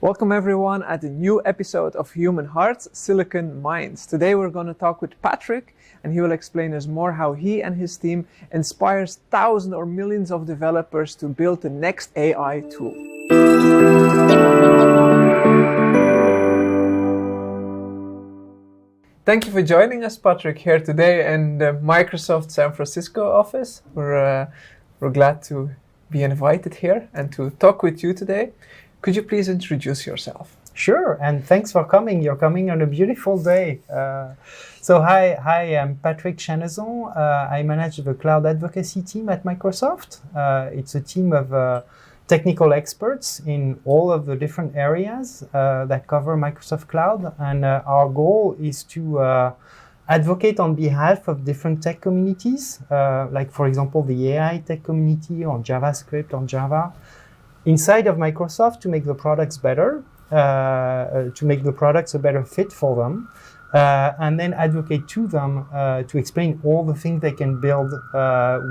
Welcome everyone at a new episode of Human Hearts, Silicon Minds. Today we're going to talk with Patrick and he will explain us more how he and his team inspires thousands or millions of developers to build the next AI tool. Thank you for joining us, Patrick, here today in the Microsoft San Francisco office. We're glad to be invited here and to talk with you today. Could you please introduce yourself? Sure, and thanks for coming. You're coming on a beautiful day. Hi, I'm Patrick 샤네존은. I manage the cloud advocacy team at Microsoft. It's a team of technical experts in all of the different areas that cover Microsoft Cloud. And our goal is to advocate on behalf of different tech communities, like, for example, the AI tech community on JavaScript, on Java, inside of Microsoft to make the products better, to make the products a better fit for them, and then advocate to them to explain all the things they can build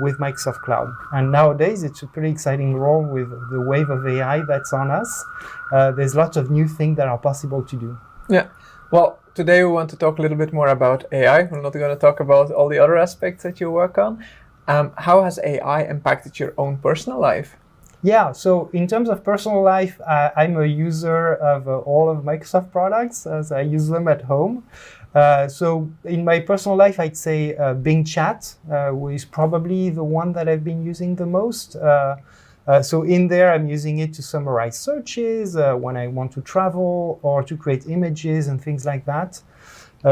with Microsoft Cloud. And nowadays, it's a pretty exciting role with the wave of AI that's on us. There's lots of new things that are possible to do. Yeah. Well, today we want to talk a little bit more about AI. We're not going to talk about all the other aspects that you work on. How has AI impacted your own personal life? Yeah, so in terms of personal life, I'm a user of all of Microsoft products as I use them at home. So in my personal life, I'd say Bing Chat is probably the one that I've been using the most. So in there, I'm using it to summarize searches when I want to travel or to create images and things like that.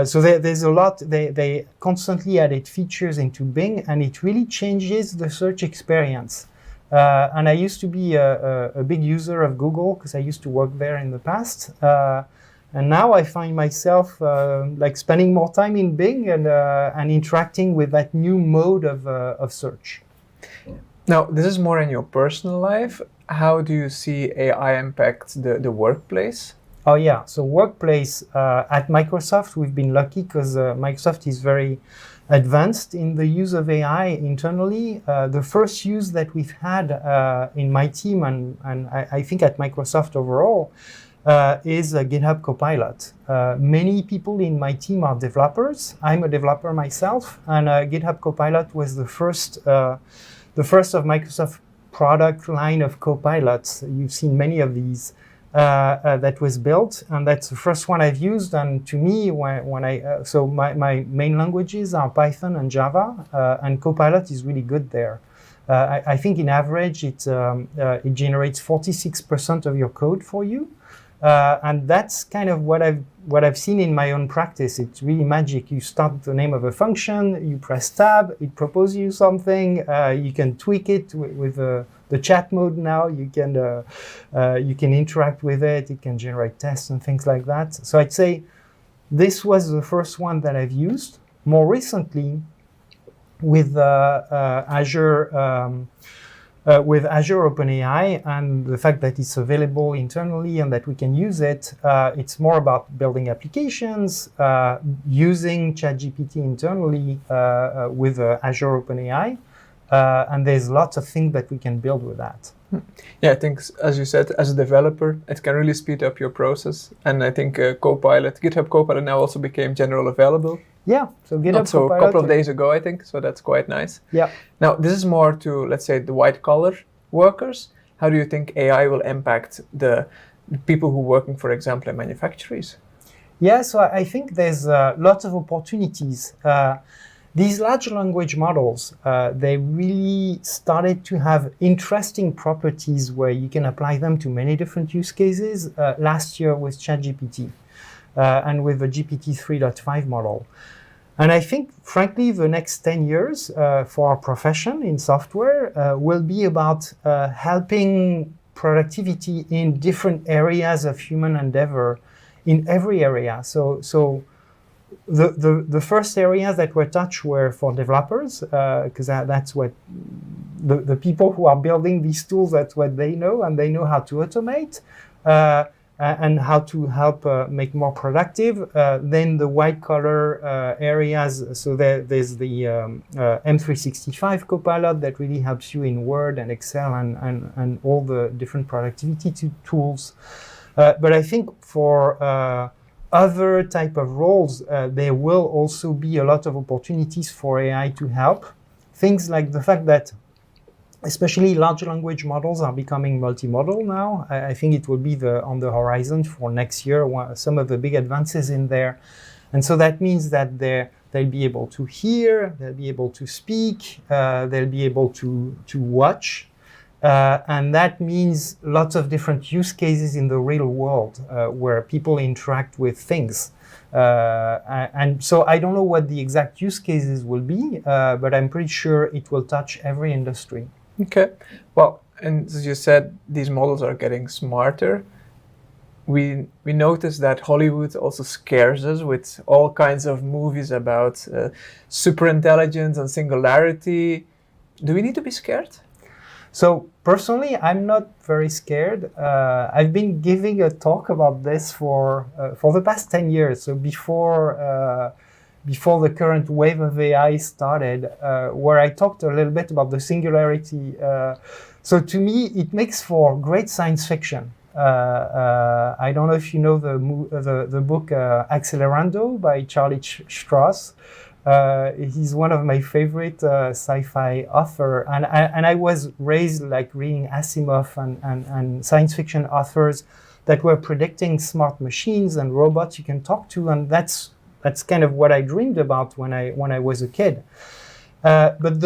So there's a lot, they constantly added features into Bing, and it really changes the search experience. And I used to be a big user of Google because I used to work there in the past. And now I find myself like spending more time in Bing and interacting with that new mode of search. Now, this is more in your personal life. How do you see AI impact the workplace? Oh yeah, so workplace at Microsoft, we've been lucky because Microsoft is very advanced in the use of AI internally. The first use that we've had in my team and I think at Microsoft overall is GitHub Copilot. Many people in my team are developers. I'm a developer myself, and GitHub Copilot was the first of Microsoft product line of copilots. You've seen many of these. That was built, and that's the first one I've used. And to me, so my main languages are Python and Java, and Copilot is really good there. I think in average it generates 46% of your code for you, and that's kind of what I've seen in my own practice. It's really magic. You start the name of a function, you press tab, it proposes you something. You can tweak it with the chat mode now. You can interact with it. It can generate tests and things like that. So I'd say this was the first one that I've used. More recently, with Azure OpenAI and the fact that it's available internally and that we can use it, it's more about building applications, using ChatGPT internally with Azure OpenAI. And there's lots of things that we can build with that. Yeah, I think, as you said, as a developer, it can really speed up your process. And I think GitHub Copilot now also became general available. Yeah, so GitHub Copilot. A couple of days ago, I think, so that's quite nice. Yeah. Now, this is more to, let's say, the white-collar workers. How do you think AI will impact the people who are working, for example, in manufactories? Yeah, so I think there's lots of opportunities. These large language models, they really started to have interesting properties where you can apply them to many different use cases last year with ChatGPT and with the GPT 3.5 model. And I think, frankly, the next 10 years for our profession in software will be about helping productivity in different areas of human endeavor in every area. So the first areas that were touched were for developers, because that's what the people who are building these tools, that's what they know, and they know how to automate and how to help make more productive. Then the white collar areas, so there's the M365 Copilot that really helps you in Word and Excel and all the different productivity tools. But I think for other type of roles, there will also be a lot of opportunities for AI to help. Things like the fact that especially large language models are becoming multimodal now. I think it will be on the horizon for next year, some of the big advances in there. And so that means that they'll be able to hear, they'll be able to speak, they'll be able to watch. And that means lots of different use cases in the real world where people interact with things. And so I don't know what the exact use cases will be, but I'm pretty sure it will touch every industry. Okay. Well, and as you said, these models are getting smarter. We notice that Hollywood also scares us with all kinds of movies about superintelligence and singularity. Do we need to be scared? So personally, I'm not very scared. I've been giving a talk about this for the past 10 years. So before the current wave of AI started, where I talked a little bit about the singularity. So to me, it makes for great science fiction. I don't know if you know the book Accelerando by Charlie Strauss. He's one of my favorite sci-fi author, and I was raised like reading Asimov and science fiction authors that were predicting smart machines and robots you can talk to, and that's kind of what I dreamed about when I was a kid. But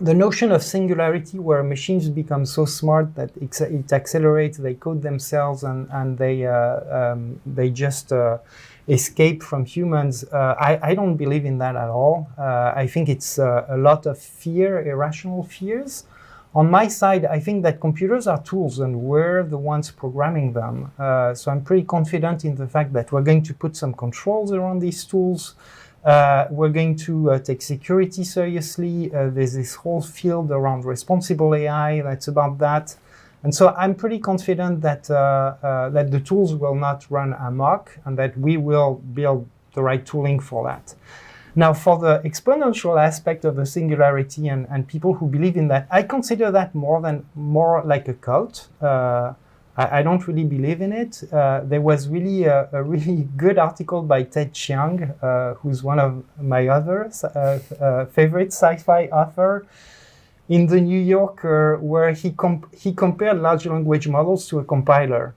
the notion of singularity, where machines become so smart that it accelerates, they code themselves, and they just escape from humans. I don't believe in that at all. I think it's a lot of fear, irrational fears. On my side, I think that computers are tools and we're the ones programming them. So I'm pretty confident in the fact that we're going to put some controls around these tools. We're going to take security seriously. There's this whole field around responsible AI that's about that. And so I'm pretty confident that that the tools will not run amok and that we will build the right tooling for that. Now, for the exponential aspect of the singularity and people who believe in that, I consider that more like a cult. I don't really believe in it. There was really a really good article by Ted Chiang, who's one of my other favorite sci-fi author, in the New Yorker, where he compared large language models to a compiler,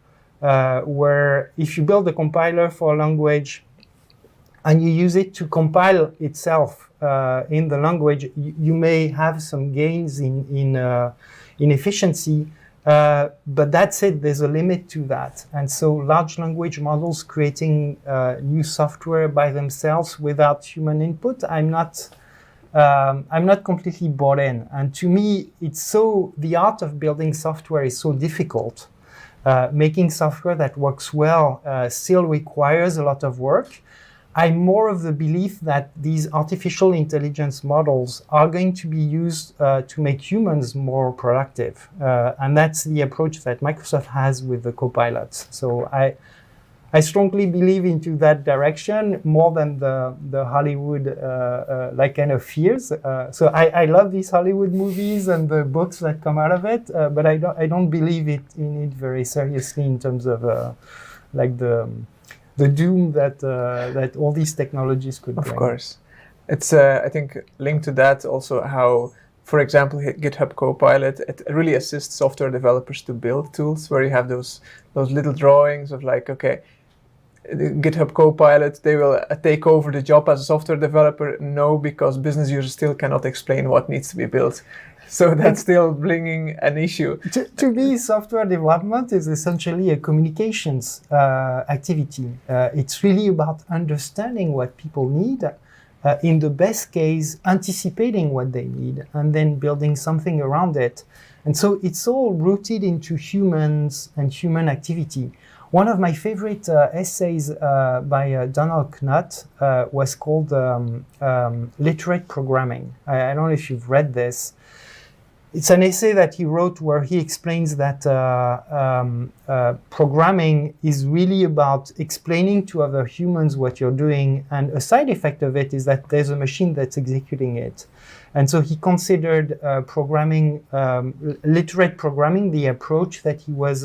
where if you build a compiler for a language and you use it to compile itself in the language, you may have some gains in efficiency, but that's it. There's a limit to that. And so large language models creating new software by themselves without human input, I'm not completely bought in. And to me, the art of building software is so difficult. Making software that works well still requires a lot of work. I'm more of the belief that these artificial intelligence models are going to be used to make humans more productive. And that's the approach that Microsoft has with the copilots. So I strongly believe into that direction more than the Hollywood like kind of fears. So I love these Hollywood movies and the books that come out of it, but I don't believe in it very seriously in terms of like the doom that all these technologies could bring. Of course. It's, I think, linked to that also how, for example, GitHub Copilot, it really assists software developers to build tools where you have those little drawings of like, okay, GitHub Copilot, they will take over the job as a software developer. No, because business users still cannot explain what needs to be built. So that's still bringing an issue. To me, software development is essentially a communications activity. It's really about understanding what people need, in the best case, anticipating what they need, and then building something around it. And so it's all rooted into humans and human activity. One of my favorite essays by Donald Knuth was called Literate Programming. I don't know if you've read this. It's an essay that he wrote where he explains that programming is really about explaining to other humans what you're doing, and a side effect of it is that there's a machine that's executing it. And so he considered programming, literate programming, the approach that he was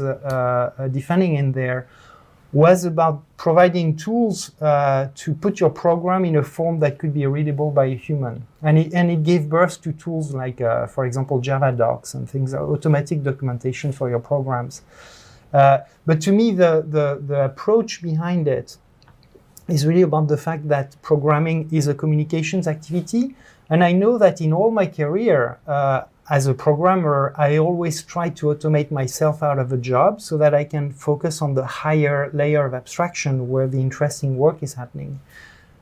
defending in there, was about providing tools to put your program in a form that could be readable by a human. And it gave birth to tools like, for example, Java docs and things, automatic documentation for your programs. But to me, the approach behind it is really about the fact that programming is a communications activity. And I know that in all my career, as a programmer, I always try to automate myself out of a job so that I can focus on the higher layer of abstraction where the interesting work is happening.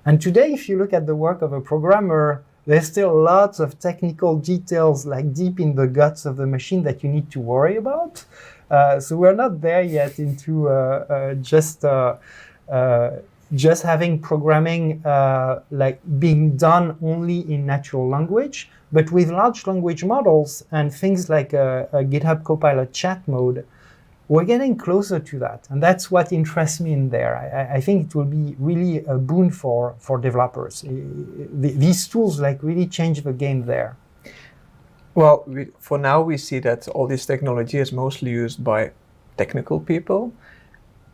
And today, if you look at the work of a programmer, there's still lots of technical details like deep in the guts of the machine that you need to worry about. So we're not there yet into just having programming like being done only in natural language, but with large language models and things like a GitHub Copilot chat mode, we're getting closer to that. And that's what interests me in there. I think it will be really a boon for developers. These tools like really change the game there. Well, for now we see that all this technology is mostly used by technical people.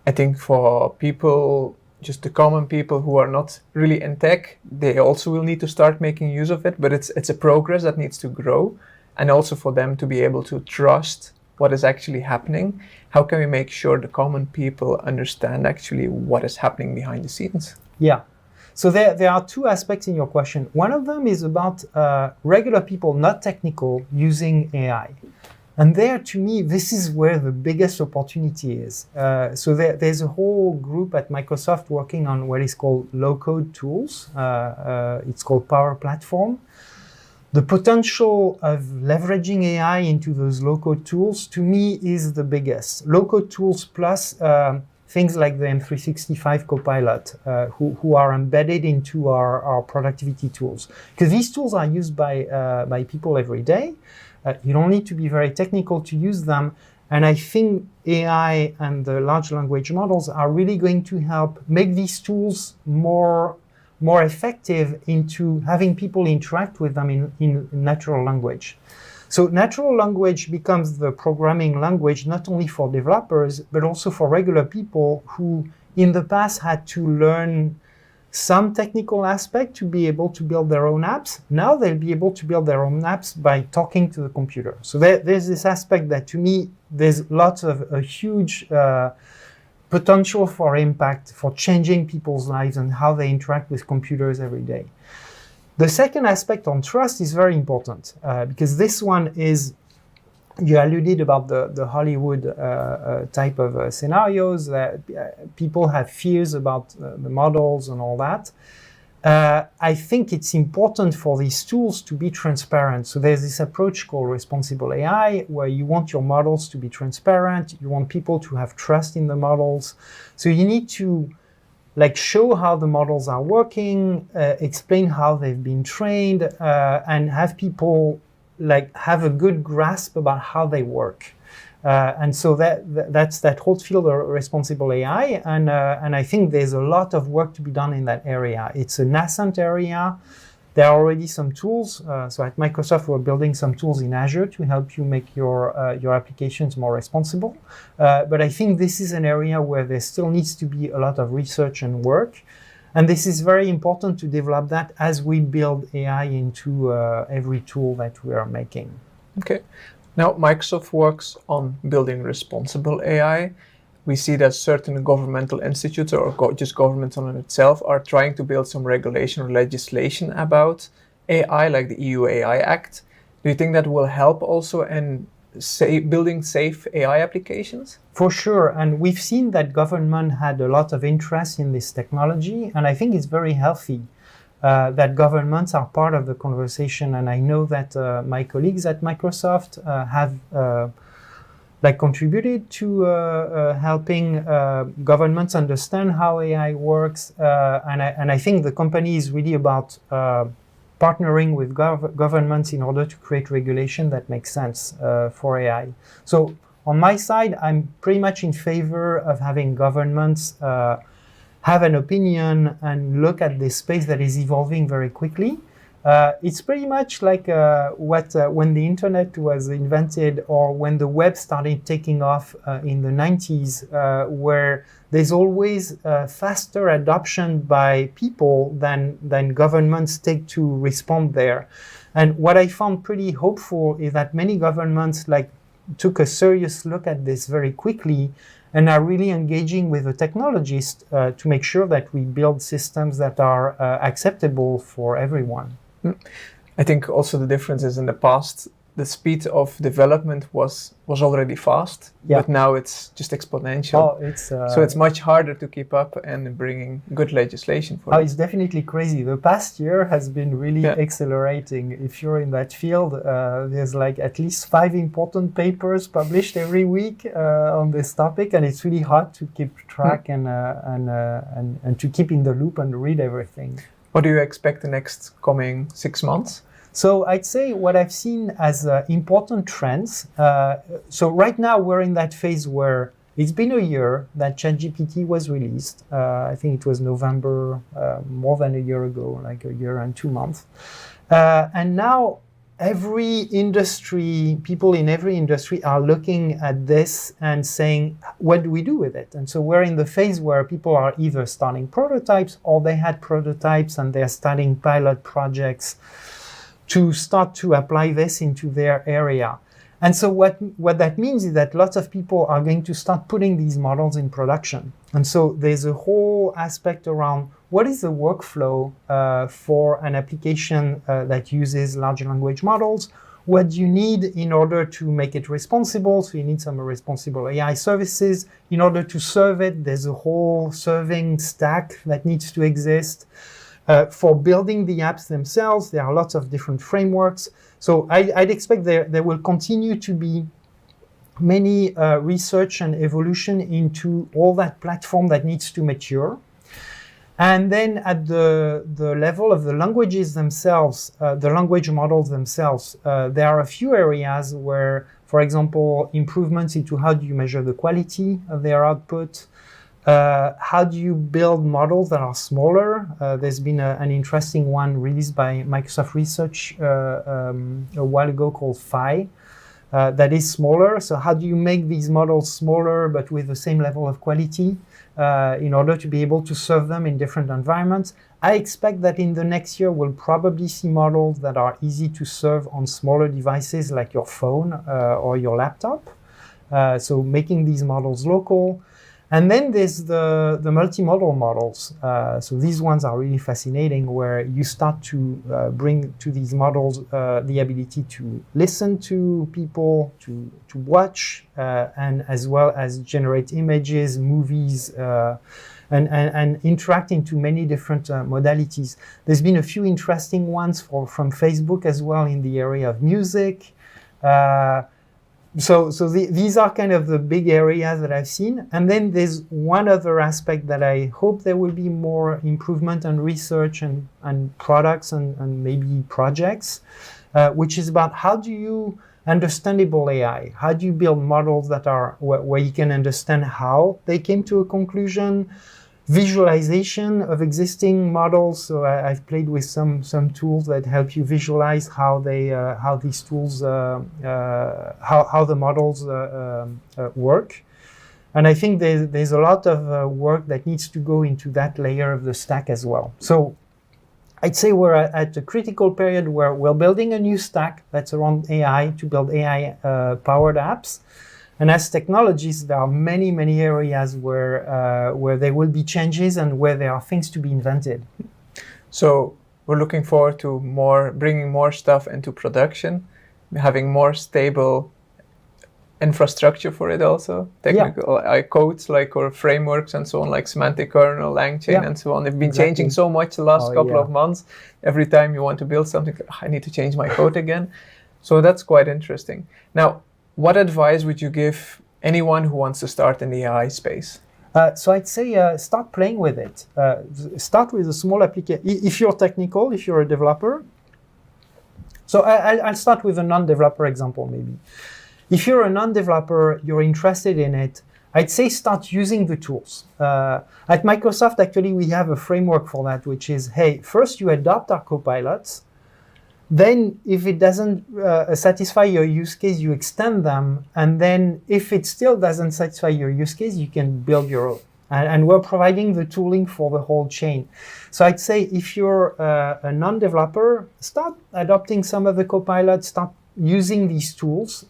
I think for people, just the common people who are not really in tech, they also will need to start making use of it, but it's a progress that needs to grow, and also for them to be able to trust what is actually happening. How can we make sure the common people understand actually what is happening behind the scenes? Yeah. So there are two aspects in your question. One of them is about regular people, not technical, using AI. And there, to me, this is where the biggest opportunity is. So there's a whole group at Microsoft working on what is called low-code tools. It's called Power Platform. The potential of leveraging AI into those low-code tools, to me, is the biggest. Low-code tools plus things like the M365 Copilot, who are embedded into our productivity tools. Because these tools are used by people every day. You don't need to be very technical to use them. And I think AI and the large language models are really going to help make these tools more effective into having people interact with them in natural language. So natural language becomes the programming language, not only for developers, but also for regular people who in the past had to learn some technical aspect to be able to build their own apps. Now they'll be able to build their own apps by talking to the computer. So there's this aspect that, to me, there's lots of a huge potential for impact, for changing people's lives and how they interact with computers every day. The second aspect on trust is very important because this one is, you alluded about the Hollywood type of scenarios that people have fears about the models and all that. I think it's important for these tools to be transparent. So there's this approach called responsible AI, where you want your models to be transparent. You want people to have trust in the models. So you need to show how the models are working, explain how they've been trained, and have people have a good grasp about how they work. And so that's that whole field of responsible AI. And I think there's a lot of work to be done in that area. It's a nascent area. There are already some tools. So at Microsoft, we're building some tools in Azure to help you make your applications more responsible. But I think this is an area where there still needs to be a lot of research and work. And this is very important to develop that as we build AI into every tool that we are making. Okay. Now, Microsoft works on building responsible AI. We see that certain governmental institutes or just governments on itself are trying to build some regulation or legislation about AI, like the EU AI Act. Do you think that will help also in building safe AI applications? For sure. And we've seen that government had a lot of interest in this technology. And I think it's very healthy that governments are part of the conversation. And I know that my colleagues at Microsoft have contributed to helping governments understand how AI works. And I think the company is really about partnering with governments in order to create regulation that makes sense for AI. So on my side, I'm pretty much in favor of having governments have an opinion and look at this space that is evolving very quickly. It's pretty much like when the internet was invented or when the web started taking off in the 90s, where there's always faster adoption by people than governments take to respond there. And what I found pretty hopeful is that many governments took a serious look at this very quickly and are really engaging with the technologists to make sure that we build systems that are acceptable for everyone. I think also the difference is in the past, the speed of development was already fast, but now it's just exponential. So it's much harder to keep up and bringing good legislation for it. It's definitely crazy. The past year has been really accelerating. If you're in that field, there's at least 5 important papers published every week on this topic, and it's really hard to keep track and to keep in the loop and read everything. What do you expect the next coming 6 months? So I'd say what I've seen as important trends. So right now we're in that phase where it's been a year that ChatGPT was released. I think it was November, more than a year ago, like a year and 2 months. And now people in every industry are looking at this and saying, what do we do with it? And so we're in the phase where people are either starting prototypes or they had prototypes and they're starting pilot projects to start to apply this into their area. And so what that means is that lots of people are going to start putting these models in production. And so there's a whole aspect around what is the workflow for an application that uses large language models? What do you need in order to make it responsible? So you need some responsible AI services. In order to serve it, there's a whole serving stack that needs to exist. For building the apps themselves, there are lots of different frameworks. So I'd expect there will continue to be many research and evolution into all that platform that needs to mature. And then at the level of the languages themselves, the language models themselves, there are a few areas where, for example, improvements into how do you measure the quality of their output, how do you build models that are smaller? There's been an interesting one released by Microsoft Research a while ago called Phi. That is smaller. So how do you make these models smaller but with the same level of quality in order to be able to serve them in different environments? I expect that in the next year we'll probably see models that are easy to serve on smaller devices like your phone or your laptop. So making these models local. And then there's the multimodal models. So these ones are really fascinating, where you start to bring to these models the ability to listen to people, to watch, and as well as generate images, movies, and interact into many different modalities. There's been a few interesting ones from Facebook as well in the area of music. So these are kind of the big areas that I've seen. And then there's one other aspect that I hope there will be more improvement and research and products and maybe projects, which is about how do you understandable AI? How do you build models that are where you can understand how they came to a conclusion? Visualization of existing models. So I've played with some tools that help you visualize how these tools how the models work. And I think there's a lot of work that needs to go into that layer of the stack as well. So I'd say we're at a critical period where we're building a new stack that's around AI to build AI powered apps. And as technologists, there are many, many areas where there will be changes and where there are things to be invented. So we're looking forward to bringing more stuff into production, having more stable infrastructure for it also, technical codes or frameworks and so on, like semantic kernel, LangChain and so on. They've been changing so much the last couple of months. Every time you want to build something, I need to change my code again. So that's quite interesting. Now, what advice would you give anyone who wants to start in the AI space? So I'd say start playing with it. Start with a small application. If you're technical, if you're a developer, So I'll start with a non-developer example, maybe. If you're a non-developer, you're interested in it, I'd say start using the tools. At Microsoft, actually, we have a framework for that, which is, hey, first you adopt our copilots. Then if it doesn't satisfy your use case, you extend them. And then if it still doesn't satisfy your use case, you can build your own. And we're providing the tooling for the whole chain. So I'd say if you're a non-developer, start adopting some of the copilots, start using these tools,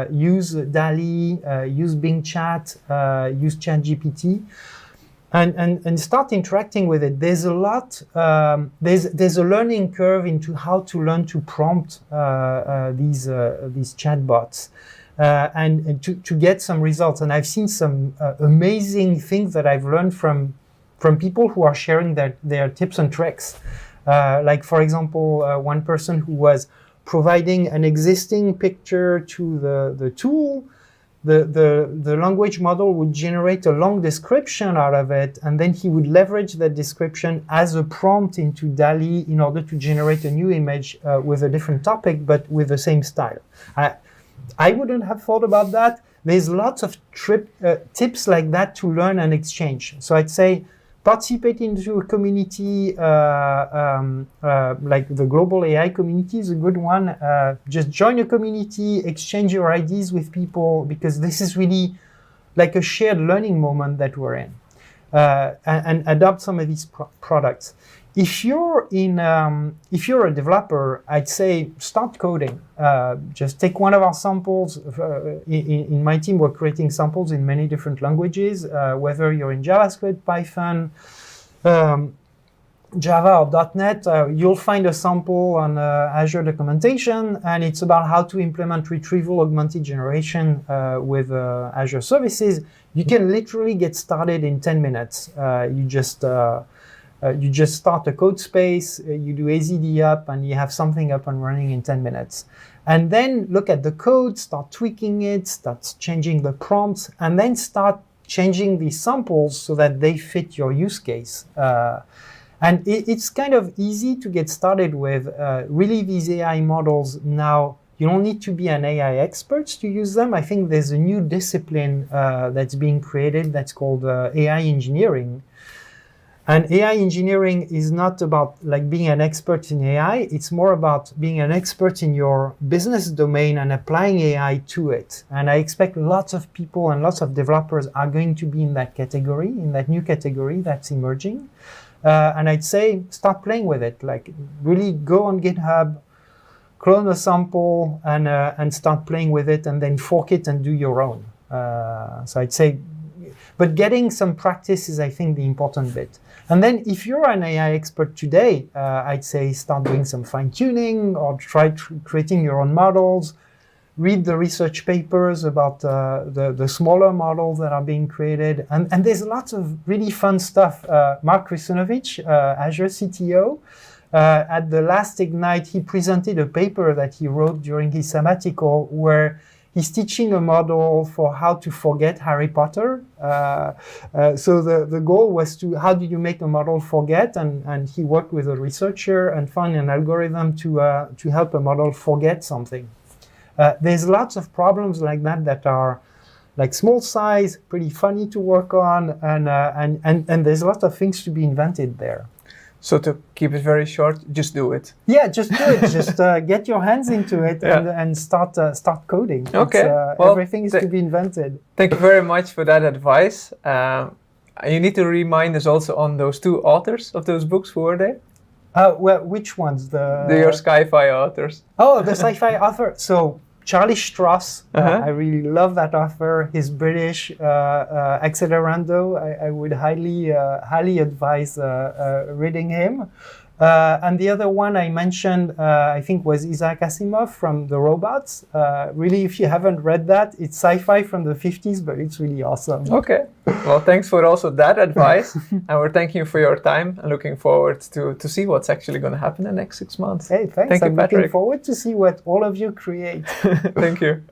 use DALL-E, use Bing Chat, use ChatGPT, and start interacting with it. There's a lot, there's a learning curve into how to learn to prompt these chatbots. And to get some results. And I've seen some amazing things that I've learned from people who are sharing their tips and tricks. Like, for example, one person who was providing an existing picture to the tool, the language model would generate a long description out of it, and then he would leverage that description as a prompt into DALL-E in order to generate a new image with a different topic, but with the same style. I wouldn't have thought about that. There's lots of tips like that to learn and exchange. So I'd say participate into a community like the global AI community is a good one. Just join a community, exchange your ideas with people, because this is really like a shared learning moment that we're in. And adopt some of these products. If you're a developer, I'd say start coding. Just take one of our samples. In my team, we're creating samples in many different languages, whether you're in JavaScript, Python, Java or .NET, you'll find a sample on Azure documentation, and it's about how to implement retrieval augmented generation with Azure services. You can literally get started in 10 minutes. You just start a code space, you do AZD up, and you have something up and running in 10 minutes. And then look at the code, start tweaking it, start changing the prompts, and then start changing the samples so that they fit your use case. And it's kind of easy to get started with. Really, these AI models now, you don't need to be an AI expert to use them. I think there's a new discipline that's being created that's called AI engineering. And AI engineering is not about like being an expert in AI. It's more about being an expert in your business domain and applying AI to it. And I expect lots of people and lots of developers are going to be in that category, in that new category that's emerging. And I'd say start playing with it. Like really go on GitHub, clone a sample, and start playing with it, and then fork it and do your own. So I'd say, but getting some practice is, I think, the important bit. And then if you're an AI expert today, I'd say start doing some fine-tuning or try creating your own models. Read the research papers about the smaller models that are being created. And there's lots of really fun stuff. Mark Russinovich, Azure CTO, at the last Ignite, he presented a paper that he wrote during his sabbatical where he's teaching a model for how to forget Harry Potter. So the goal was how do you make a model forget? And he worked with a researcher and found an algorithm to help a model forget something. There's lots of problems like that are like small size, pretty funny to work on, and there's a lot of things to be invented there. So to keep it very short, just do it. Yeah, just do it. Just get your hands into it and start coding. Okay. Well, everything is to be invented. Thank you very much for that advice. You need to remind us also on those two authors of those books. Who were they? Well, which ones? Your sci-fi authors. Oh, the sci-fi author. So Charlie Strauss, I really love that author. He's British. Accelerando, I would highly advise reading him. And the other one I mentioned, I think, was Isaac Asimov from The Robots. Really, if you haven't read that, it's sci-fi from the 50s, but it's really awesome. Okay. Well, thanks for also that advice. And we're thanking you for your time and looking forward to see what's actually going to happen in the next 6 months. Hey, thanks. Thank you, I'm Patrick. looking forward to see what all of you create. Thank you.